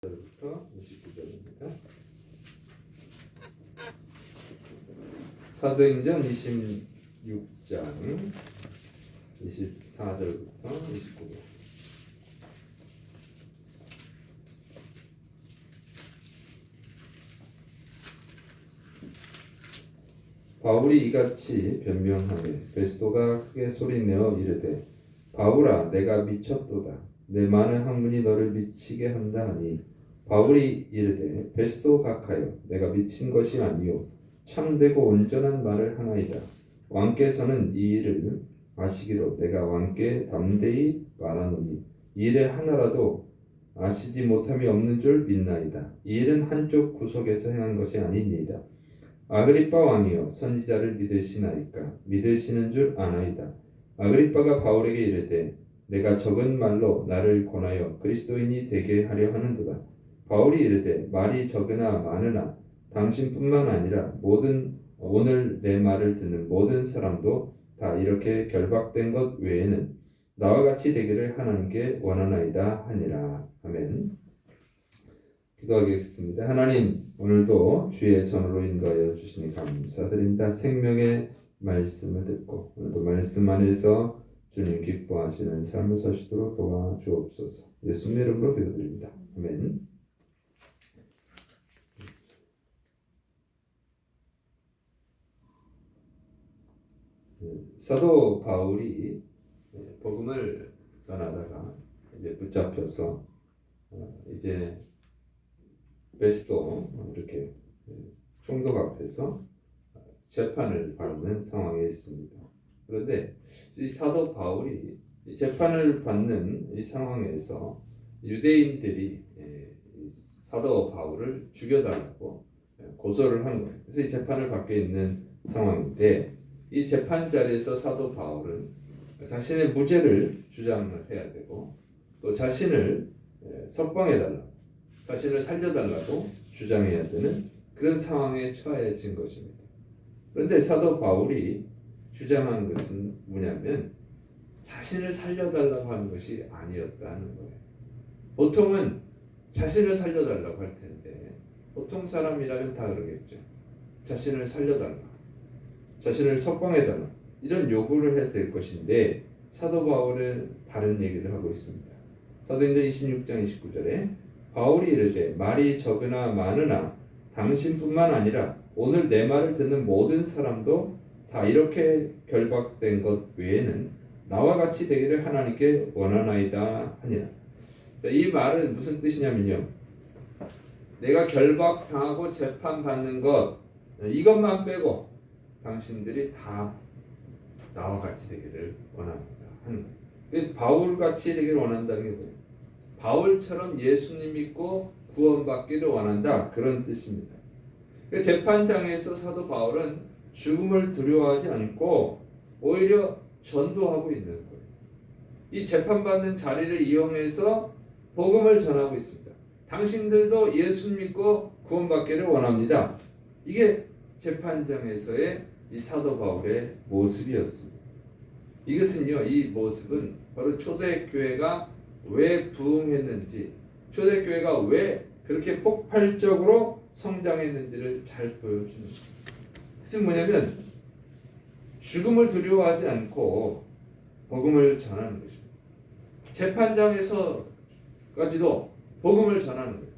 부터 29절입니다. 사도행전 26장 24절부터 29절. 바울이 이같이 변명하매 베스도가 크게 소리내어 이르되 바울아 내가 미쳤도다. 내 많은 학문이 너를 미치게 한다 하니 바울이 이르되 베스도 각하여 내가 미친 것이 아니요 참되고 온전한 말을 하나이다. 왕께서는 이 일을 아시기로 내가 왕께 담대히 말하노니 이 일에 하나라도 아시지 못함이 없는 줄 믿나이다. 이 일은 한쪽 구석에서 행한 것이 아니니이다. 아그리빠 왕이여 선지자를 믿으시나이까? 믿으시는 줄 아나이다. 아그리빠가 바울에게 이르되 내가 적은 말로 나를 권하여 그리스도인이 되게 하려 하는도다. 바울이 이르되 말이 적으나 많으나 당신뿐만 아니라 오늘 내 말을 듣는 모든 사람도 다 이렇게 결박된 것 외에는 나와 같이 되기를 하나님께 원하나이다 하니라. 아멘. 기도하겠습니다. 하나님, 오늘도 주의 전으로 인도하여 주시니 감사드립니다. 생명의 말씀을 듣고 오늘도 말씀 안에서 주님 기뻐하시는 삶을 사시도록 도와주옵소서. 예수님의 이름으로 기도드립니다. 아멘. 사도 바울이 복음을 전하다가 이제 붙잡혀서 이제 베스도 이렇게 총독 앞에서 재판을 받는 상황에 있습니다. 그런데 이 사도 바울이 재판을 받는 이 상황에서 유대인들이 사도 바울을 죽여달라고 고소를 한 거예요. 그래서 이 재판을 받게 있는 상황인데 이 재판 자리에서 사도 바울은 자신의 무죄를 주장을 해야 되고 또 자신을 석방해달라고, 자신을 살려달라고 주장해야 되는 그런 상황에 처해진 것입니다. 그런데 사도 바울이 주장한 것은 뭐냐면 자신을 살려달라고 하는 것이 아니었다는 거예요. 보통은 자신을 살려달라고 할 텐데 보통 사람이라면 다 그러겠죠. 자신을 살려달라, 자신을 석방해달라 이런 요구를 해야 될 것인데 사도 바울은 다른 얘기를 하고 있습니다. 사도행전 26장 29절에 바울이 이르되 말이 적으나 많으나 당신뿐만 아니라 오늘 내 말을 듣는 모든 사람도 다 이렇게 결박된 것 외에는 나와 같이 되기를 하나님께 원하나이다 하니라. 이 말은 무슨 뜻이냐면요, 내가 결박당하고 재판받는 것 이것만 빼고 당신들이 다 나와 같이 되기를 원합니다 하는 거예요. 바울같이 되기를 원한다는 게 뭐예요? 바울처럼 예수님 믿고 구원받기를 원한다, 그런 뜻입니다. 재판장에서 사도 바울은 죽음을 두려워하지 않고 오히려 전도하고 있는 거예요. 이 재판받는 자리를 이용해서 복음을 전하고 있습니다. 당신들도 예수 믿고 구원받기를 원합니다. 이게 재판장에서의 이 사도 바울의 모습이었습니다. 이것은요, 이 모습은 바로 초대교회가 왜 부흥했는지, 초대교회가 왜 그렇게 폭발적으로 성장했는지를 잘 보여주는 거예요. 그것은 뭐냐면 죽음을 두려워하지 않고 복음을 전하는 것입니다. 재판장에서까지도 복음을 전하는 거예요.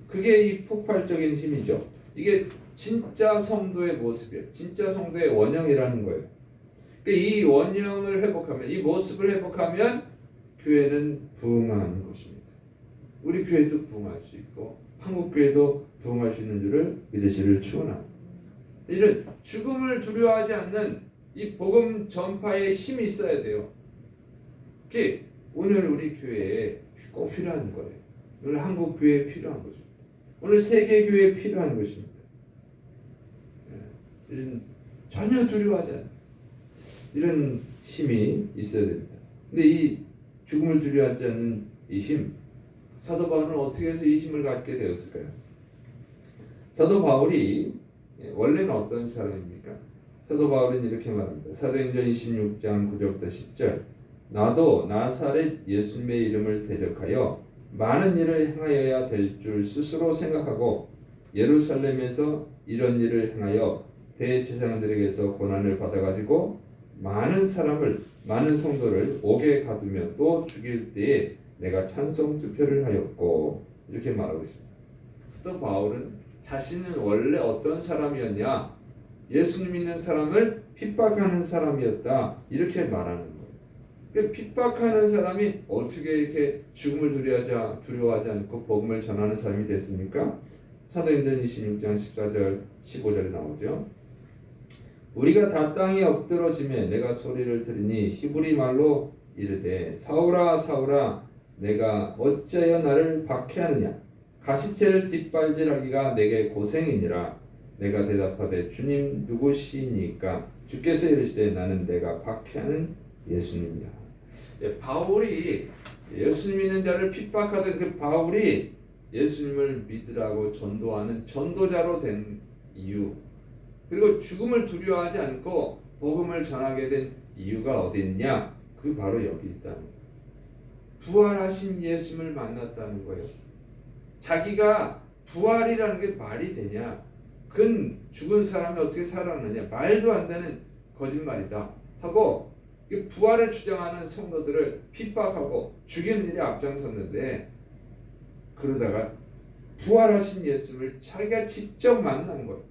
그게 이 폭발적인 힘이죠. 이게 진짜 성도의 모습이에요. 진짜 성도의 원형이라는 거예요. 이 원형을 회복하면, 이 모습을 회복하면 교회는 부흥하는 것입니다. 우리 교회도 부흥할 수 있고 한국 교회도 부흥할 수 있는 줄을 믿으시를 축원합니다. 이런 죽음을 두려워하지 않는 이 복음 전파에 힘이 있어야 돼요. 그게 오늘 우리 교회에 꼭 필요한 거예요. 오늘 한국 교회에 필요한 것입니다. 오늘 세계 교회에 필요한 것입니다. 이런 전혀 두려워하지 않는 이런 힘이 있어야 됩니다. 근데 이 죽음을 두려워하지 않는 이 힘, 사도 바울은 어떻게 해서 이 힘을 갖게 되었을까요? 사도 바울이 원래는 어떤 사람입니까? 사도 바울은 이렇게 말합니다. 사도행전 26장 9절부터 10절 나도 나사렛 예수님의 이름을 대적하여 많은 일을 행하여야 될 줄 스스로 생각하고 예루살렘에서 이런 일을 행하여 대제사장들에게서 고난을 받아가지고 많은 성도를 옥에 가두며 또 죽일 때에 내가 찬송 투표를 하였고 이렇게 말하고 있습니다. 사도 바울은 자신은 원래 어떤 사람이었냐? 예수님 믿는 사람을 핍박하는 사람이었다 이렇게 말하는 거예요. 핍박하는 사람이 어떻게 이렇게 죽음을 두려워하지 않고 복음을 전하는 사람이 됐습니까? 사도행전 26장 14절 15절에 나오죠. 우리가 다 땅에 엎드러지매 내가 소리를 들으니 히브리 말로 이르되 사울아 사울아 내가 어찌하여 나를 박해하느냐 가시체를 뒷발질하기가 내게 고생이니라. 내가 대답하되 주님 누구시니까? 주께서 이르시되 나는 내가 박해하는 예수님이라. 바울이 예수님 믿는 자를 핍박하던 그 바울이 예수님을 믿으라고 전도하는 전도자로 된 이유, 그리고 죽음을 두려워하지 않고 복음을 전하게 된 이유가 어디 있냐? 그 바로 여기 있다는 거예요. 부활하신 예수님을 만났다는 거예요. 자기가 부활이라는 게 말이 되냐? 그건 죽은 사람이 어떻게 살아나냐? 말도 안 되는 거짓말이다 하고 부활을 주장하는 성도들을 핍박하고 죽이는 일에 앞장섰는데, 그러다가 부활하신 예수를 자기가 직접 만난 거예요.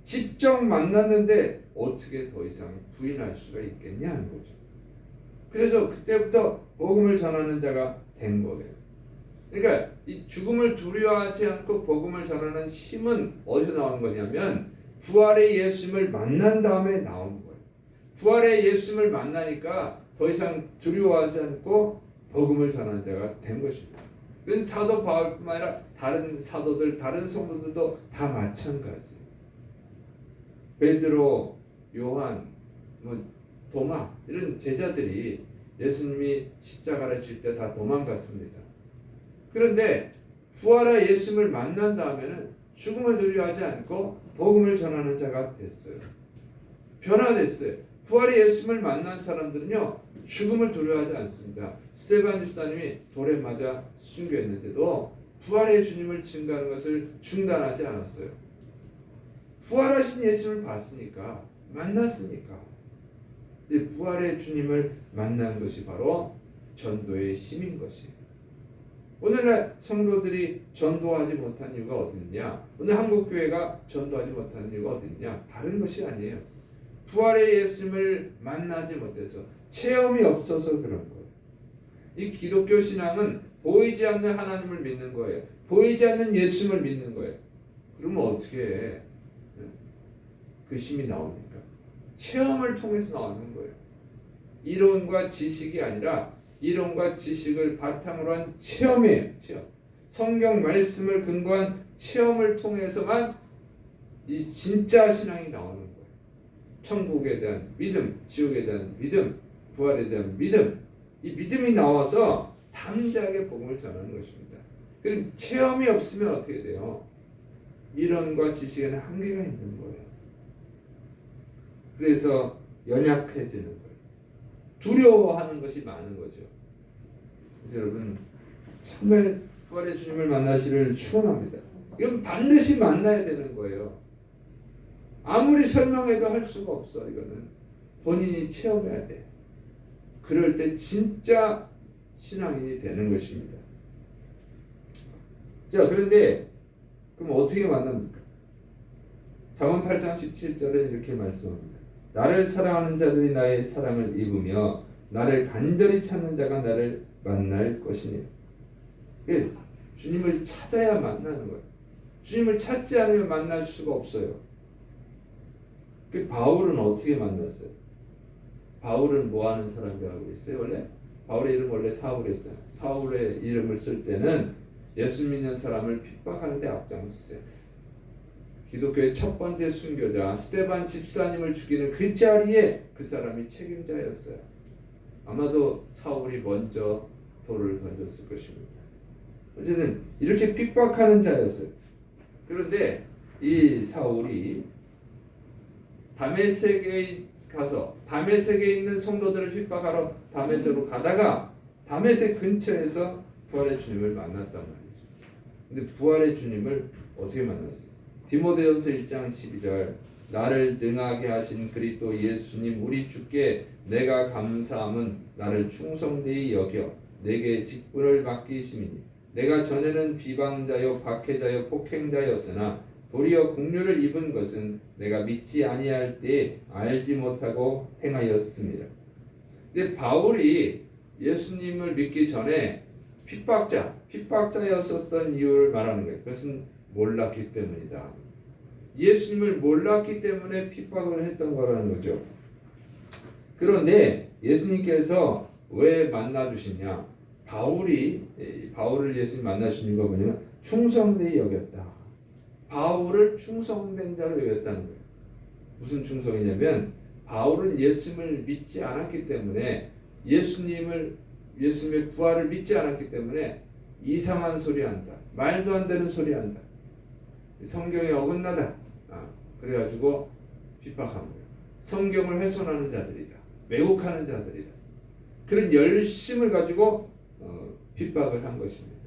직접 만났는데 어떻게 더 이상 부인할 수가 있겠냐 하는 거죠. 그래서 그때부터 복음을 전하는 자가 된 거예요. 그러니까 이 죽음을 두려워하지 않고 복음을 전하는 힘은 어디서 나오는 거냐면 부활의 예수님을 만난 다음에 나오는 거예요. 부활의 예수님을 만나니까 더 이상 두려워하지 않고 복음을 전하는 자가 된 것입니다. 그래서 사도 바울뿐만 아니라 다른 사도들, 다른 성도들도 다 마찬가지예요. 베드로, 요한, 도마 이런 제자들이 예수님이 십자가를 질 때 다 도망갔습니다. 그런데 부활의 예수님을 만난 다음에는 죽음을 두려워하지 않고 복음을 전하는 자가 됐어요. 변화됐어요. 부활의 예수님을 만난 사람들은요 죽음을 두려워하지 않습니다. 스데반 집사님이 돌에 맞아 순교했는데도 부활의 주님을 증거하는 것을 중단하지 않았어요. 부활하신 예수님을 봤으니까, 만났으니까. 부활의 주님을 만난 것이 바로 전도의 힘인 것이에요. 오늘날 성도들이 전도하지 못한 이유가 어디 있냐? 오늘 한국교회가 전도하지 못하는 이유가 어디 있냐? 다른 것이 아니에요. 부활의 예수님을 만나지 못해서, 체험이 없어서 그런 거예요. 이 기독교 신앙은 보이지 않는 하나님을 믿는 거예요. 보이지 않는 예수님을 믿는 거예요. 그러면 어떻게 그 힘이 나옵니까? 체험을 통해서 나오는 거예요. 이론과 지식이 아니라 이론과 지식을 바탕으로 한 체험이에요. 체험. 성경 말씀을 근거한 체험을 통해서만 이 진짜 신앙이 나오는 거예요. 천국에 대한 믿음, 지옥에 대한 믿음, 부활에 대한 믿음, 이 믿음이 나와서 담대하게 복음을 전하는 것입니다. 그럼 체험이 없으면 어떻게 돼요? 이론과 지식에는 한계가 있는 거예요. 그래서 연약해지는 거예요. 두려워하는 것이 많은 거죠. 그래서 여러분 정말 부활의 주님을 만나시를 축원합니다. 이건 반드시 만나야 되는 거예요. 아무리 설명해도 할 수가 없어. 이거는 본인이 체험해야 돼. 그럴 때 진짜 신앙인이 되는 것입니다. 자, 그런데 그럼 어떻게 만납니까? 잠언 8장 17절에 이렇게 말씀합니다. 나를 사랑하는 자들이 나의 사랑을 입으며 나를 간절히 찾는 자가 나를 만날 것이니. 주님을 찾아야 만나는 거예요. 주님을 찾지 않으면 만날 수가 없어요. 바울은 어떻게 만났어요? 바울은 뭐 하는 사람이라고 했어요? 원래 바울의 이름 원래 사울이었잖아요. 사울의 이름을 쓸 때는 예수 믿는 사람을 핍박하는 데 앞장섰어요. 기독교의 첫 번째 순교자 스데반 집사님을 죽이는 그 자리에 그 사람이 책임자였어요. 아마도 사울이 먼저 돌을 던졌을 것입니다. 어쨌든 이렇게 핍박하는 자였어요. 그런데 이 사울이 다메섹에 가서 다메섹에 있는 성도들을 핍박하러 다메섹으로 가다가 다메섹 근처에서 부활의 주님을 만났단 말이죠. 근데 부활의 주님을 어떻게 만났어요? 디모데전서 1장 12절 나를 능하게 하신 그리스도 예수님 우리 주께 내가 감사함은 나를 충성되이 여겨 내게 직분을 맡기심이니 내가 전에는 비방자요 박해자요 폭행자였으나 도리어 국류를 입은 것은 내가 믿지 아니할 때에 알지 못하고 행하였습니다. 근데 바울이 예수님을 믿기 전에 핍박자였었던 이유를 말하는 거예요. 그것은 몰랐기 때문이다. 예수님을 몰랐기 때문에 핍박을 했던 거라는 거죠. 그런데 예수님께서 왜 만나주시냐? 바울을 예수님 만나주신 거 뭐냐면 충성되이 여겼다. 바울을 충성된 자로 여겼다는 거예요. 무슨 충성이냐면 바울은 예수님을 믿지 않았기 때문에 예수님의 부활을 믿지 않았기 때문에 이상한 소리 한다. 말도 안 되는 소리 한다. 성경에 어긋나다. 그래가지고 핍박한 거예요. 성경을 훼손하는 자들이다. 왜곡하는 자들이다. 그런 열심을 가지고 핍박을 한 것입니다.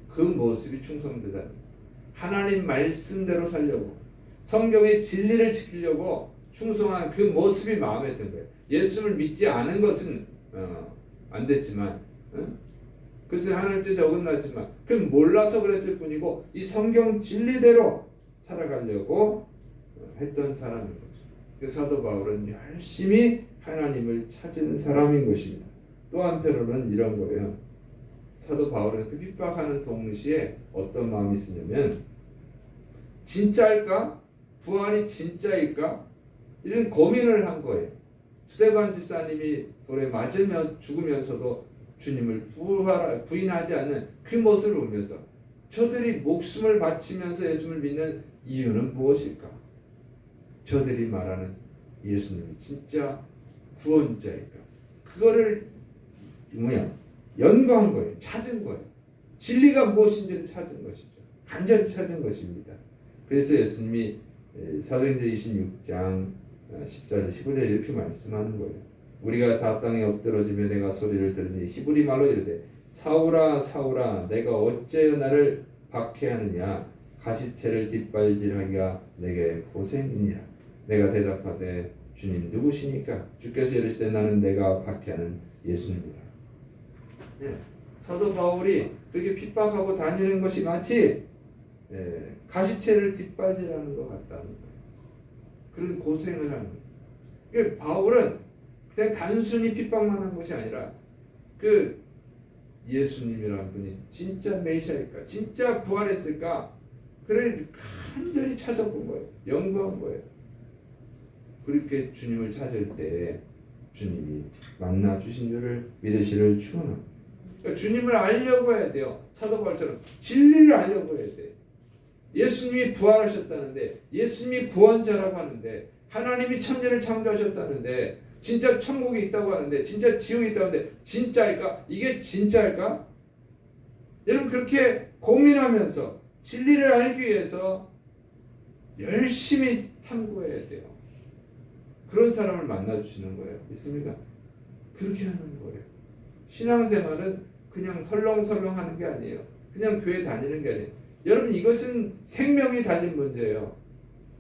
그 모습이 충성되다는 거예요. 하나님 말씀대로 살려고 성경의 진리를 지키려고 충성한 그 모습이 마음에 든 거예요. 예수를 믿지 않은 것은 안 됐지만 그래서 하나님 뜻에 어긋나지만 그건 몰라서 그랬을 뿐이고 이 성경 진리대로 살아가려고 했던 사람인 거죠. 그 사도 바울은 열심히 하나님을 찾은 사람인 것입니다. 또 한편으로는 이런 거예요. 사도 바울은 그 핍박하는 동시에 어떤 마음이 있었냐면 진짜일까? 부활이 진짜일까? 이런 고민을 한 거예요. 스데반 집사님이 돌에 맞으며 죽으면서도 주님을 부인하지 않는 그 모습을 보면서 저들이 목숨을 바치면서 예수를 믿는 이유는 무엇일까? 저들이 말하는 예수님이 진짜 구원자일까? 그거를 연구한 거예요. 찾은 거예요. 진리가 무엇인지를 찾은 것이죠. 간절히 찾은 것입니다. 그래서 예수님이 사도행전 26장 14절 15절 이렇게 말씀하는 거예요. 우리가 다 땅에 엎드러지며 내가 소리를 들으니 히브리 말로 이르되 사울아 사울아 내가 어찌하여 나를 박해하느냐 가시체를 뒷발질하기가 내게 고생이니라. 내가 대답하되 주님 누구시니까? 주께서 이르시되 나는 내가 박해하는 예수님이라. 사도 바울이 그렇게 핍박하고 다니는 것이 마치 가시체를 뒷발질하는 것 같다는 거예요. 그런 고생을 하는 거예요. 바울은 그냥 단순히 핍박만 한 것이 아니라 그 예수님이라는 분이 진짜 메시아일까? 진짜 부활했을까? 그래 간절히 찾아본 거예요. 연구한 거예요. 그렇게 주님을 찾을 때 주님이 만나 주신 줄을 믿으시를 축원합니다. 그러니까 주님을 알려고 해야 돼요. 사도 바울처럼 진리를 알려고 해야 돼. 예수님이 부활하셨다는데, 예수님이 구원자라고 하는데, 하나님이 천지를 창조하셨다는데, 진짜 천국이 있다고 하는데, 진짜 지옥이 있다고 하는데, 진짜일까? 이게 진짜일까? 여러분 그렇게 고민하면서 진리를 알기 위해서 열심히 탐구해야 돼요. 그런 사람을 만나주시는 거예요. 있습니까? 그렇게 하는 거예요. 신앙생활은 그냥 설렁설렁 하는 게 아니에요. 그냥 교회 다니는 게 아니에요. 여러분 이것은 생명이 달린 문제예요.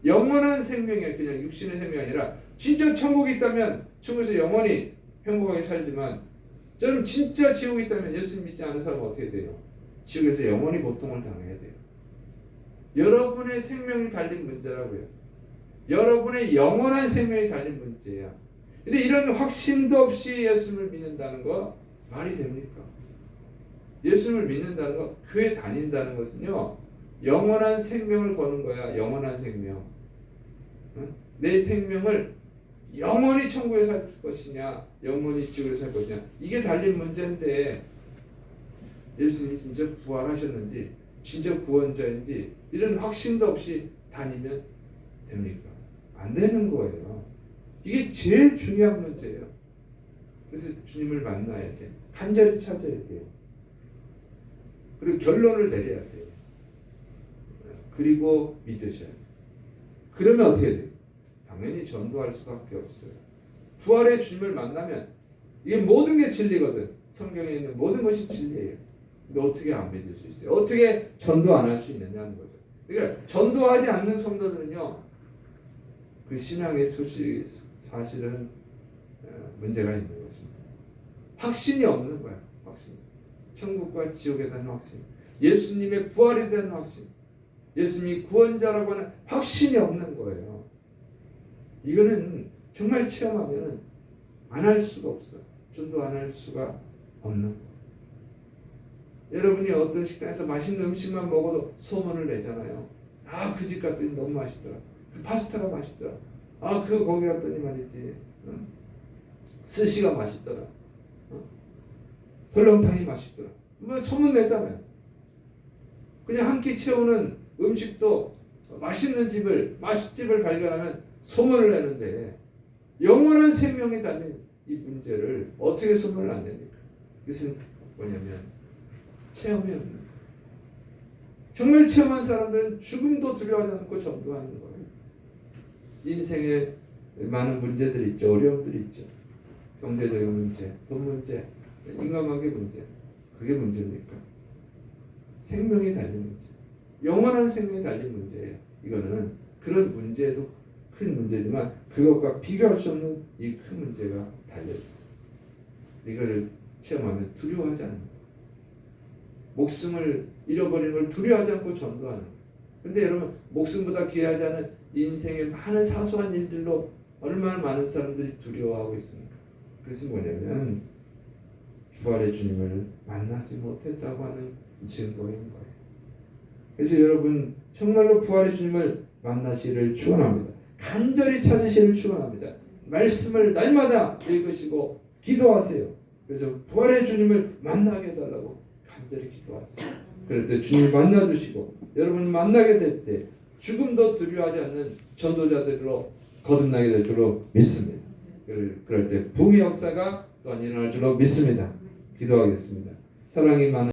영원한 생명이에요. 그냥 육신의 생명이 아니라 진짜 천국이 있다면 천국에서 영원히 행복하게 살지만 저는 진짜 지옥이 있다면 예수님 믿지 않은 사람은 어떻게 돼요? 지옥에서 영원히 고통을 당해야 돼요. 여러분의 생명이 달린 문제라고요. 여러분의 영원한 생명이 달린 문제야. 근데 이런 확신도 없이 예수님을 믿는다는 거 말이 됩니까? 예수님을 믿는다는 거, 교회 다닌다는 것은요, 영원한 생명을 거는 거야. 영원한 생명. 응? 내 생명을 영원히 천국에 살 것이냐, 영원히 지옥에 살 것이냐, 이게 달린 문제인데 예수님이 진짜 부활하셨는지, 진짜 구원자인지 이런 확신도 없이 다니면 됩니까? 안 되는 거예요. 이게 제일 중요한 문제예요. 그래서 주님을 만나야 돼. 간절히 찾아야 돼요. 그리고 결론을 내려야 돼요. 그리고 믿으셔야 돼요. 그러면 어떻게 돼요? 당연히 전도할 수밖에 없어요. 부활의 주님을 만나면 이게 모든 게 진리거든. 성경에 있는 모든 것이 진리예요. 근데 어떻게 안 믿을 수 있어요? 어떻게 전도 안 할 수 있느냐는 거죠. 그러니까 전도하지 않는 성도들은요, 그 신앙의 소식 사실은 문제가 있는 것입니다. 확신이 없는 거야. 확신. 천국과 지옥에 대한 확신. 예수님의 부활에 대한 확신. 예수님이 구원자라고 하는 확신이 없는 거예요. 이거는 정말 체험하면 안 할 수가 없어. 전도 안 할 수가 없는 거예요. 여러분이 어떤 식당에서 맛있는 음식만 먹어도 소문을 내잖아요. 아, 그 집 갔더니 너무 맛있더라. 그 파스타가 맛있더라. 아, 그 거기 갔더니 말이지. 스시가 맛있더라. 설렁탕이 맛있더라. 뭐 소문 내잖아요. 그냥 한 끼 채우는 음식도 맛있는 집을, 맛집을 발견하면 소문을 내는데 영원한 생명이 달린 이 문제를 어떻게 소문을 안 냅니까? 그것은 뭐냐면 체험이 없는 거예요. 정말 체험한 사람들은 죽음도 두려워하지 않고 전도하는 거예요. 인생에 많은 문제들이 있죠. 어려움들이 있죠. 경제적인 문제, 돈 문제, 인간관계 문제. 그게 문제입니까? 생명이 달린 문제. 영원한 생명이 달린 문제예요. 이거는 그런 문제도 큰 문제지만 그것과 비교할 수 없는 이 큰 문제가 달려있어요. 이거를 체험하면 두려워하지 않는 거예요. 목숨을 잃어버리는 걸 두려워하지 않고 전도하는 거예요. 근데 여러분, 목숨보다 귀하지 않은 인생의 많은 사소한 일들로 얼마나 많은 사람들이 두려워하고 있습니까? 그것은 뭐냐면 부활의 주님을 만나지 못했다고 하는 증거인 거예요. 그래서 여러분, 정말로 부활의 주님을 만나시기를 축원합니다. 간절히 찾으시기를 축원합니다. 말씀을 날마다 읽으시고 기도하세요. 그래서 부활의 주님을 만나게 해달라고 간절히 기도하세요. 그럴 때 주님을 만나주시고 여러분 만나게 될 때 죽음도 두려워하지 않는 전도자들로 거듭나게 될 줄로 믿습니다. 그럴 때 부흥의 역사가 또한 일어날 줄로 믿습니다. 기도하겠습니다. 사랑이 많은